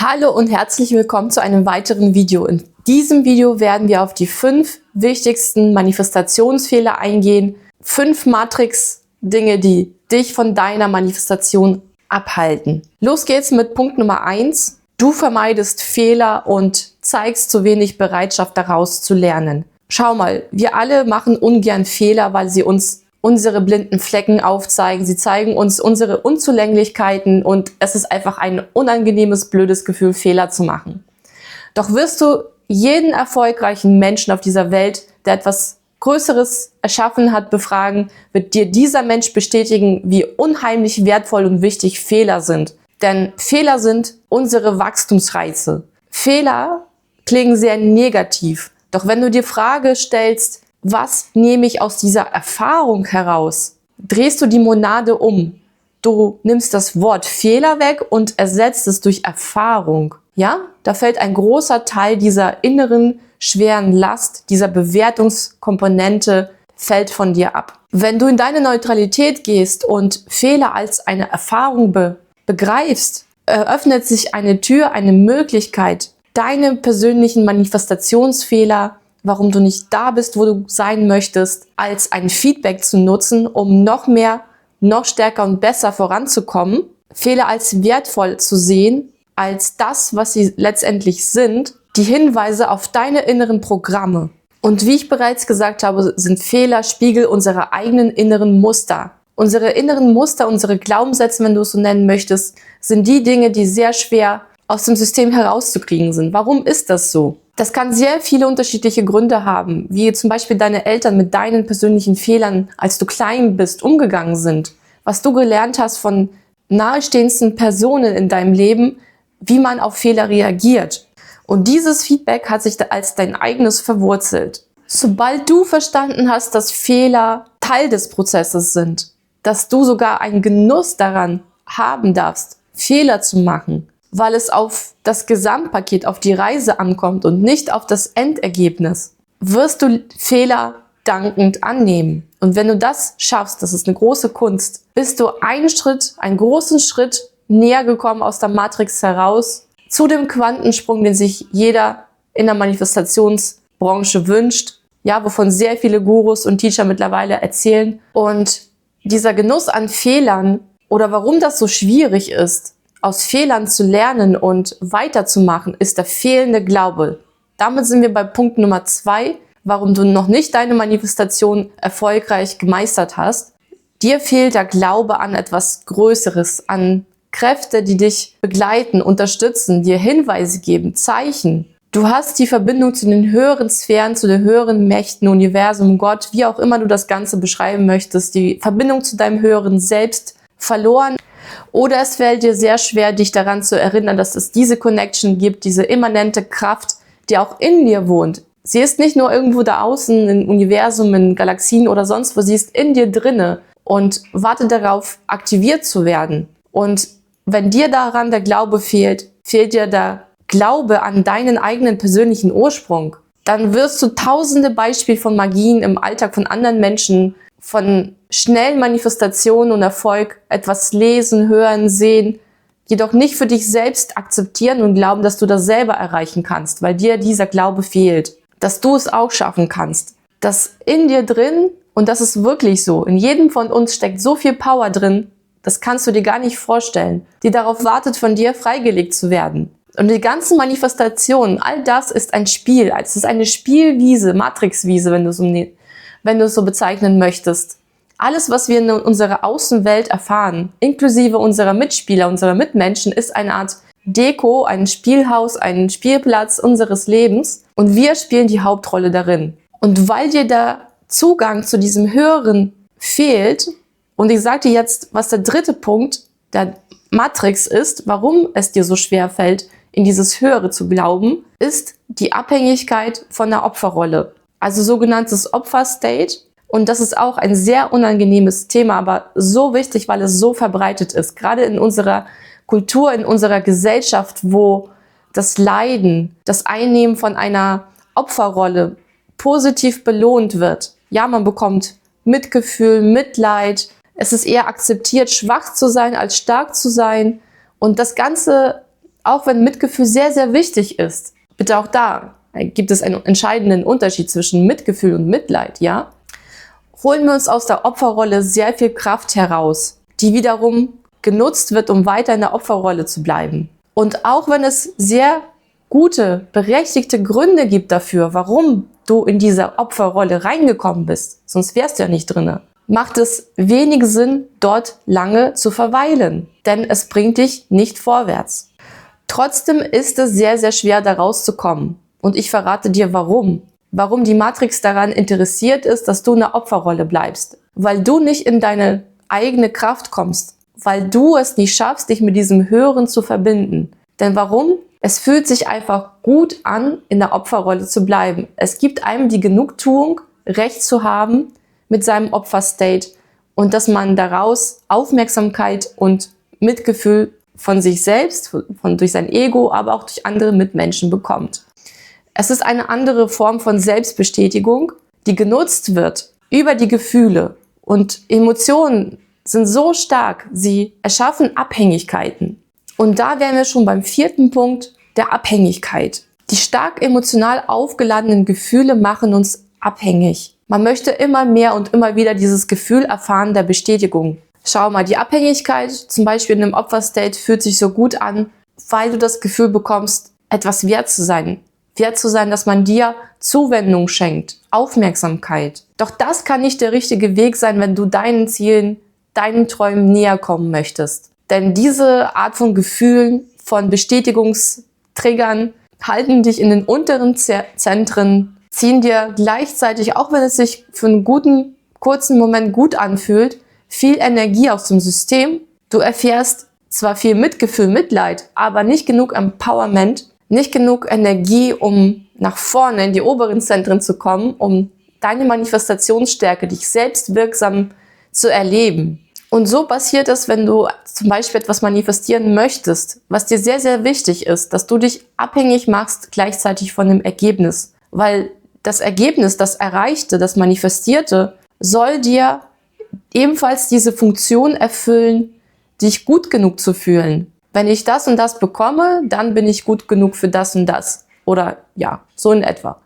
Hallo und herzlich willkommen zu einem weiteren Video. In diesem Video werden wir auf die 5 wichtigsten Manifestationsfehler eingehen. 5 Matrix-Dinge, die dich von deiner Manifestation abhalten. Los geht's mit Punkt Nummer 1. Du vermeidest Fehler und zeigst zu wenig Bereitschaft daraus zu lernen. Schau mal, wir alle machen ungern Fehler, weil sie uns unsere blinden Flecken aufzeigen. Sie zeigen uns unsere Unzulänglichkeiten und es ist einfach ein unangenehmes, blödes Gefühl, Fehler zu machen. Doch wirst du jeden erfolgreichen Menschen auf dieser Welt, der etwas Größeres erschaffen hat, befragen, wird dir dieser Mensch bestätigen, wie unheimlich wertvoll und wichtig Fehler sind. Denn Fehler sind unsere Wachstumsreize. Fehler klingen sehr negativ. Doch wenn du dir Frage stellst, was nehme ich aus dieser Erfahrung heraus? Drehst du die Monade um. Du nimmst das Wort Fehler weg und ersetzt es durch Erfahrung. Ja, da fällt ein großer Teil dieser inneren schweren Last, dieser Bewertungskomponente fällt von dir ab. Wenn du in deine Neutralität gehst und Fehler als eine Erfahrung begreifst, eröffnet sich eine Tür, eine Möglichkeit, deine persönlichen Manifestationsfehler, warum du nicht da bist, wo du sein möchtest, als ein Feedback zu nutzen, um noch mehr, noch stärker und besser voranzukommen. Fehler als wertvoll zu sehen, als das, was sie letztendlich sind, die Hinweise auf deine inneren Programme. Und wie ich bereits gesagt habe, sind Fehler Spiegel unserer eigenen inneren Muster. Unsere inneren Muster, unsere Glaubenssätze, wenn du es so nennen möchtest, sind die Dinge, die sehr schwer aus dem System herauszukriegen sind. Warum ist das so? Das kann sehr viele unterschiedliche Gründe haben, wie zum Beispiel deine Eltern mit deinen persönlichen Fehlern, als du klein bist, umgegangen sind. Was du gelernt hast von nahestehendsten Personen in deinem Leben, wie man auf Fehler reagiert. Und dieses Feedback hat sich als dein eigenes verwurzelt. Sobald du verstanden hast, dass Fehler Teil des Prozesses sind, dass du sogar einen Genuss daran haben darfst, Fehler zu machen, weil es auf das Gesamtpaket, auf die Reise ankommt und nicht auf das Endergebnis, wirst du Fehler dankend annehmen. Und wenn du das schaffst, das ist eine große Kunst, bist du einen großen Schritt näher gekommen aus der Matrix heraus zu dem Quantensprung, den sich jeder in der Manifestationsbranche wünscht, ja, wovon sehr viele Gurus und Teacher mittlerweile erzählen. Und dieser Genuss an Fehlern oder warum das so schwierig ist, aus Fehlern zu lernen und weiterzumachen, ist der fehlende Glaube. Damit sind wir bei Punkt Nummer 2, warum du noch nicht deine Manifestation erfolgreich gemeistert hast. Dir fehlt der Glaube an etwas Größeres, an Kräfte, die dich begleiten, unterstützen, dir Hinweise geben, Zeichen. Du hast die Verbindung zu den höheren Sphären, zu den höheren Mächten, Universum, Gott, wie auch immer du das Ganze beschreiben möchtest, die Verbindung zu deinem höheren Selbst verloren. Oder es fällt dir sehr schwer, dich daran zu erinnern, dass es diese Connection gibt, diese immanente Kraft, die auch in dir wohnt. Sie ist nicht nur irgendwo da außen im Universum, in Galaxien oder sonst wo, sie ist in dir drinne und wartet darauf, aktiviert zu werden. Und wenn dir daran der Glaube fehlt, fehlt dir der Glaube an deinen eigenen persönlichen Ursprung, dann wirst du tausende Beispiele von Magien im Alltag von anderen Menschen, von schnellen Manifestationen und Erfolg etwas lesen, hören, sehen, jedoch nicht für dich selbst akzeptieren und glauben, dass du das selber erreichen kannst, weil dir dieser Glaube fehlt, dass du es auch schaffen kannst. Dass in dir drin, und das ist wirklich so, in jedem von uns steckt so viel Power drin, das kannst du dir gar nicht vorstellen, die darauf wartet, von dir freigelegt zu werden. Und die ganzen Manifestationen, all das ist ein Spiel, es ist eine Spielwiese, Matrixwiese, wenn du es so bezeichnen möchtest. Alles, was wir in unserer Außenwelt erfahren, inklusive unserer Mitspieler, unserer Mitmenschen, ist eine Art Deko, ein Spielhaus, ein Spielplatz unseres Lebens und wir spielen die Hauptrolle darin. Und weil dir der Zugang zu diesem Höheren fehlt, und ich sage dir jetzt, was der dritte Punkt der Matrix ist, warum es dir so schwer fällt, in dieses Höhere zu glauben, ist die Abhängigkeit von der Opferrolle. Also sogenanntes Opfer-State. Und das ist auch ein sehr unangenehmes Thema, aber so wichtig, weil es so verbreitet ist. Gerade in unserer Kultur, in unserer Gesellschaft, wo das Leiden, das Einnehmen von einer Opferrolle positiv belohnt wird. Ja, man bekommt Mitgefühl, Mitleid. Es ist eher akzeptiert, schwach zu sein, als stark zu sein. Und das Ganze Auch wenn Mitgefühl sehr, sehr wichtig ist. Bitte auch da gibt es einen entscheidenden Unterschied zwischen Mitgefühl und Mitleid, ja? Holen wir uns aus der Opferrolle sehr viel Kraft heraus, die wiederum genutzt wird, um weiter in der Opferrolle zu bleiben. Und auch wenn es sehr gute, berechtigte Gründe gibt dafür, warum du in diese Opferrolle reingekommen bist, sonst wärst du ja nicht drinne, macht es wenig Sinn, dort lange zu verweilen, denn es bringt dich nicht vorwärts. Trotzdem ist es sehr, sehr schwer, da rauszukommen. Und ich verrate dir, warum. Warum die Matrix daran interessiert ist, dass du in der Opferrolle bleibst. Weil du nicht in deine eigene Kraft kommst. Weil du es nicht schaffst, dich mit diesem Höheren zu verbinden. Denn warum? Es fühlt sich einfach gut an, in der Opferrolle zu bleiben. Es gibt einem die Genugtuung, Recht zu haben mit seinem Opferstate und dass man daraus Aufmerksamkeit und Mitgefühl von sich selbst, durch sein Ego, aber auch durch andere Mitmenschen bekommt. Es ist eine andere Form von Selbstbestätigung, die genutzt wird über die Gefühle. Und Emotionen sind so stark, sie erschaffen Abhängigkeiten. Und da wären wir schon beim 4. Punkt, der Abhängigkeit. Die stark emotional aufgeladenen Gefühle machen uns abhängig. Man möchte immer mehr und immer wieder dieses Gefühl erfahren der Bestätigung. Schau mal, die Abhängigkeit, zum Beispiel in einem Opferstate, fühlt sich so gut an, weil du das Gefühl bekommst, etwas wert zu sein. Wert zu sein, dass man dir Zuwendung schenkt, Aufmerksamkeit. Doch das kann nicht der richtige Weg sein, wenn du deinen Zielen, deinen Träumen näher kommen möchtest. Denn diese Art von Gefühlen, von Bestätigungsträgern, halten dich in den unteren Zentren, ziehen dir gleichzeitig, auch wenn es sich für einen guten, kurzen Moment gut anfühlt, viel Energie aus dem System. Du erfährst zwar viel Mitgefühl, Mitleid, aber nicht genug Empowerment, nicht genug Energie, um nach vorne in die oberen Zentren zu kommen, um deine Manifestationsstärke, dich selbst wirksam zu erleben. Und so passiert es, wenn du zum Beispiel etwas manifestieren möchtest, was dir sehr, sehr wichtig ist, dass du dich abhängig machst gleichzeitig von dem Ergebnis. Weil das Ergebnis, das Erreichte, das Manifestierte, soll dir ebenfalls diese Funktion erfüllen, dich gut genug zu fühlen. Wenn ich das und das bekomme, dann bin ich gut genug für das und das. Oder ja, so in etwa.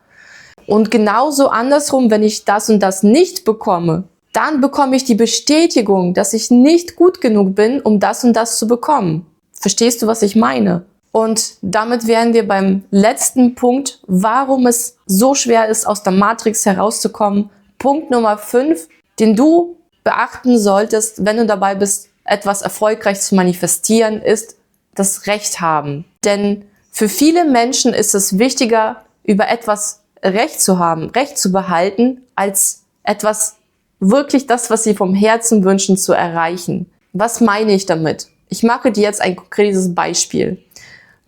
Und genauso andersrum, wenn ich das und das nicht bekomme, dann bekomme ich die Bestätigung, dass ich nicht gut genug bin, um das und das zu bekommen. Verstehst du, was ich meine? Und damit wären wir beim letzten Punkt, warum es so schwer ist, aus der Matrix herauszukommen. Punkt Nummer 5, den du beachten solltest, wenn du dabei bist, etwas erfolgreich zu manifestieren, ist das Recht haben. Denn für viele Menschen ist es wichtiger, über etwas Recht zu haben, Recht zu behalten, als etwas wirklich das, was sie vom Herzen wünschen, zu erreichen. Was meine ich damit? Ich mache dir jetzt ein konkretes Beispiel.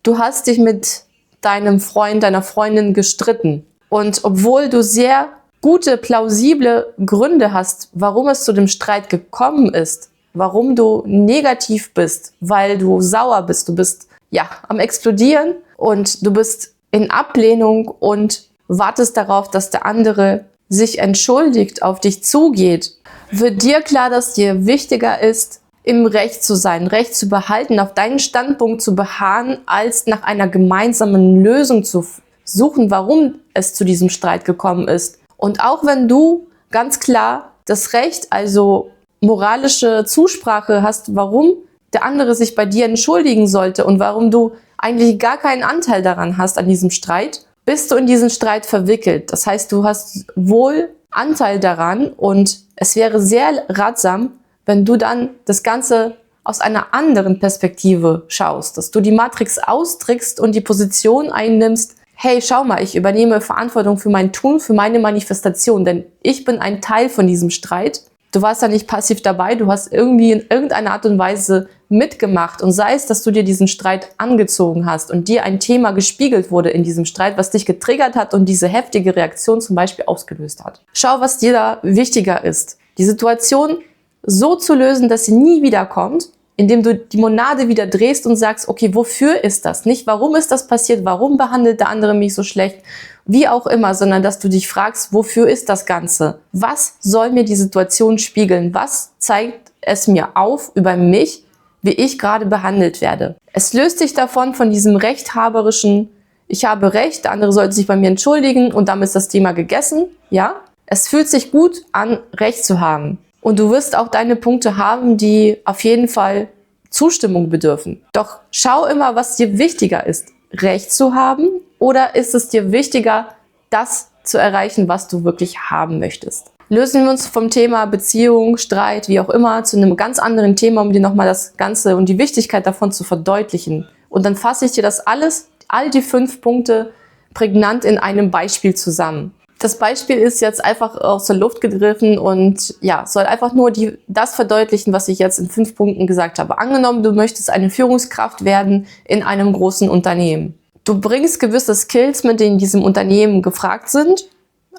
Du hast dich mit deinem Freund, deiner Freundin gestritten. Und obwohl du sehr gute, plausible Gründe hast, warum es zu dem Streit gekommen ist, warum du negativ bist, weil du sauer bist, du bist ja am Explodieren und du bist in Ablehnung und wartest darauf, dass der andere sich entschuldigt, auf dich zugeht, wird dir klar, dass dir wichtiger ist, im Recht zu sein, Recht zu behalten, auf deinen Standpunkt zu beharren, als nach einer gemeinsamen Lösung zu suchen, warum es zu diesem Streit gekommen ist. Und auch wenn du ganz klar das Recht, also moralische Zusprache hast, warum der andere sich bei dir entschuldigen sollte und warum du eigentlich gar keinen Anteil daran hast an diesem Streit, bist du in diesen Streit verwickelt. Das heißt, du hast wohl Anteil daran und es wäre sehr ratsam, wenn du dann das Ganze aus einer anderen Perspektive schaust, dass du die Matrix austrickst und die Position einnimmst, hey, schau mal, ich übernehme Verantwortung für mein Tun, für meine Manifestation, denn ich bin ein Teil von diesem Streit. Du warst ja nicht passiv dabei, du hast irgendwie in irgendeiner Art und Weise mitgemacht und sei es, dass du dir diesen Streit angezogen hast und dir ein Thema gespiegelt wurde in diesem Streit, was dich getriggert hat und diese heftige Reaktion zum Beispiel ausgelöst hat. Schau, was dir da wichtiger ist. Die Situation so zu lösen, dass sie nie wiederkommt, indem du die Monade wieder drehst und sagst, okay, wofür ist das? Nicht, warum ist das passiert? Warum behandelt der andere mich so schlecht? Wie auch immer, sondern dass du dich fragst, wofür ist das Ganze? Was soll mir die Situation spiegeln? Was zeigt es mir auf über mich, wie ich gerade behandelt werde. Es löst dich davon von diesem rechthaberischen, ich habe Recht, der andere sollte sich bei mir entschuldigen und damit ist das Thema gegessen, ja? Es fühlt sich gut an, Recht zu haben. Und du wirst auch deine Punkte haben, die auf jeden Fall Zustimmung bedürfen. Doch schau immer, was dir wichtiger ist, Recht zu haben oder ist es dir wichtiger, das zu erreichen, was du wirklich haben möchtest. Lösen wir uns vom Thema Beziehung, Streit, wie auch immer, zu einem ganz anderen Thema, um dir nochmal das Ganze und die Wichtigkeit davon zu verdeutlichen. Und dann fasse ich dir das alles, all die 5 Punkte prägnant in einem Beispiel zusammen. Das Beispiel ist jetzt einfach aus der Luft gegriffen und ja, soll einfach nur das verdeutlichen, was ich jetzt in 5 Punkten gesagt habe. Angenommen, du möchtest eine Führungskraft werden in einem großen Unternehmen. Du bringst gewisse Skills mit, die in diesem Unternehmen gefragt sind.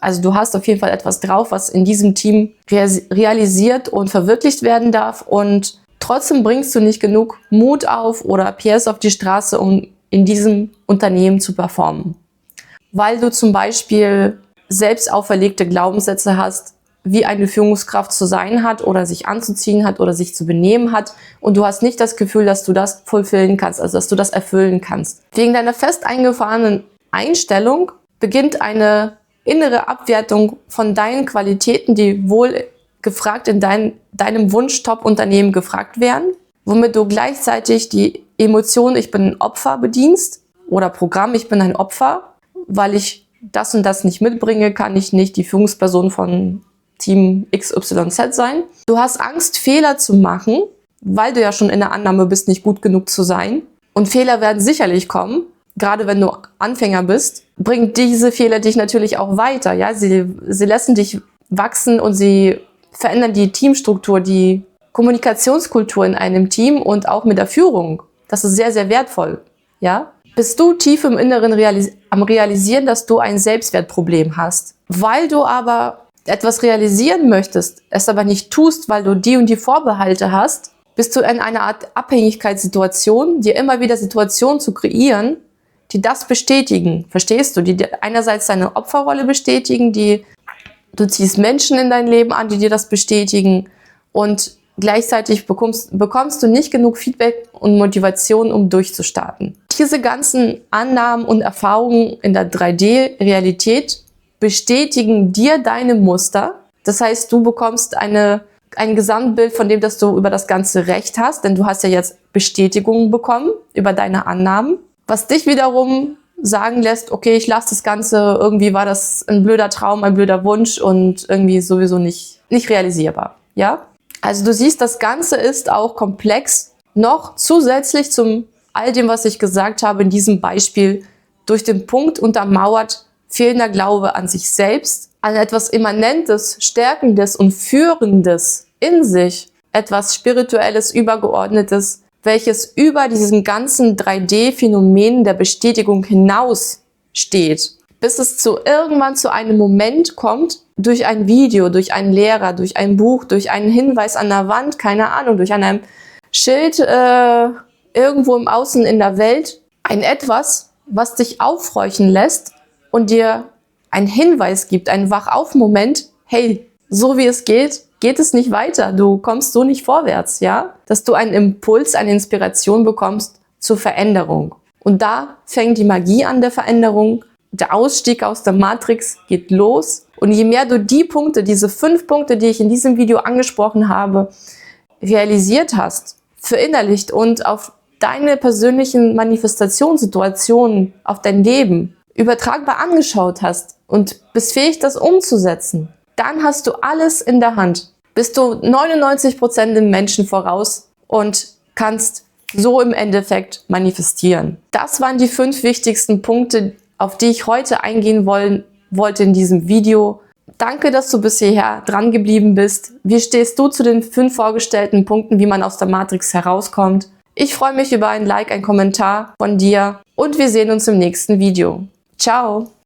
Also du hast auf jeden Fall etwas drauf, was in diesem Team realisiert und verwirklicht werden darf. Und trotzdem bringst du nicht genug Mut auf oder PS auf die Straße, um in diesem Unternehmen zu performen. Weil du zum Beispiel selbst auferlegte Glaubenssätze hast, wie eine Führungskraft zu sein hat oder sich anzuziehen hat oder sich zu benehmen hat und du hast nicht das Gefühl, dass du das fulfillen kannst, also dass du das erfüllen kannst. Wegen deiner fest eingefahrenen Einstellung beginnt eine innere Abwertung von deinen Qualitäten, die wohl gefragt in deinem Wunsch-Top-Unternehmen gefragt werden, womit du gleichzeitig die Emotion, ich bin ein Opfer bedienst oder Programm, ich bin ein Opfer, weil ich das und das nicht mitbringe, kann ich nicht die Führungsperson von Team XYZ sein. Du hast Angst, Fehler zu machen, weil du ja schon in der Annahme bist, nicht gut genug zu sein. Und Fehler werden sicherlich kommen, gerade wenn du Anfänger bist, bringt diese Fehler dich natürlich auch weiter. Ja? Sie lassen dich wachsen und sie verändern die Teamstruktur, die Kommunikationskultur in einem Team und auch mit der Führung. Das ist sehr, sehr wertvoll. Ja? Bist du tief im Inneren am Realisieren, dass du ein Selbstwertproblem hast. Weil du aber etwas realisieren möchtest, es aber nicht tust, weil du die und die Vorbehalte hast, bist du in einer Art Abhängigkeitssituation, dir immer wieder Situationen zu kreieren, die das bestätigen. Verstehst du? Die einerseits deine Opferrolle bestätigen, du ziehst Menschen in dein Leben an, die dir das bestätigen und gleichzeitig bekommst du nicht genug Feedback und Motivation, um durchzustarten. Diese ganzen Annahmen und Erfahrungen in der 3D-Realität bestätigen dir deine Muster. Das heißt, du bekommst ein Gesamtbild von dem, dass du über das Ganze Recht hast, denn du hast ja jetzt Bestätigungen bekommen über deine Annahmen, was dich wiederum sagen lässt, okay, ich lasse das Ganze, irgendwie war das ein blöder Traum, ein blöder Wunsch und irgendwie sowieso nicht realisierbar. Ja? Also du siehst, das Ganze ist auch komplex, noch zusätzlich zum all dem, was ich gesagt habe in diesem Beispiel, durch den Punkt untermauert fehlender Glaube an sich selbst, an etwas Immanentes, Stärkendes und Führendes in sich, etwas Spirituelles, Übergeordnetes, welches über diesen ganzen 3D-Phänomenen der Bestätigung hinaus steht, bis es irgendwann zu einem Moment kommt, durch ein Video, durch einen Lehrer, durch ein Buch, durch einen Hinweis an der Wand, keine Ahnung, durch ein Schild irgendwo im Außen in der Welt, ein Etwas, was dich aufhorchen lässt und dir einen Hinweis gibt, einen Wach-auf-Moment, hey, so wie es geht, geht es nicht weiter, du kommst so nicht vorwärts, ja? Dass du einen Impuls, eine Inspiration bekommst zur Veränderung. Und da fängt die Magie an der Veränderung, der Ausstieg aus der Matrix geht los. Und je mehr du diese 5 Punkte, die ich in diesem Video angesprochen habe, realisiert hast, verinnerlicht und auf deine persönlichen Manifestationssituationen, auf dein Leben übertragbar angeschaut hast und bist fähig, das umzusetzen, dann hast du alles in der Hand. Bist du 99% dem Menschen voraus und kannst so im Endeffekt manifestieren. Das waren die 5 wichtigsten Punkte, auf die ich heute eingehen wollte in diesem Video. Danke, dass du bis hierher dran geblieben bist. Wie stehst du zu den 5 vorgestellten Punkten, wie man aus der Matrix herauskommt? Ich freue mich über ein Like, einen Kommentar von dir und wir sehen uns im nächsten Video. Ciao!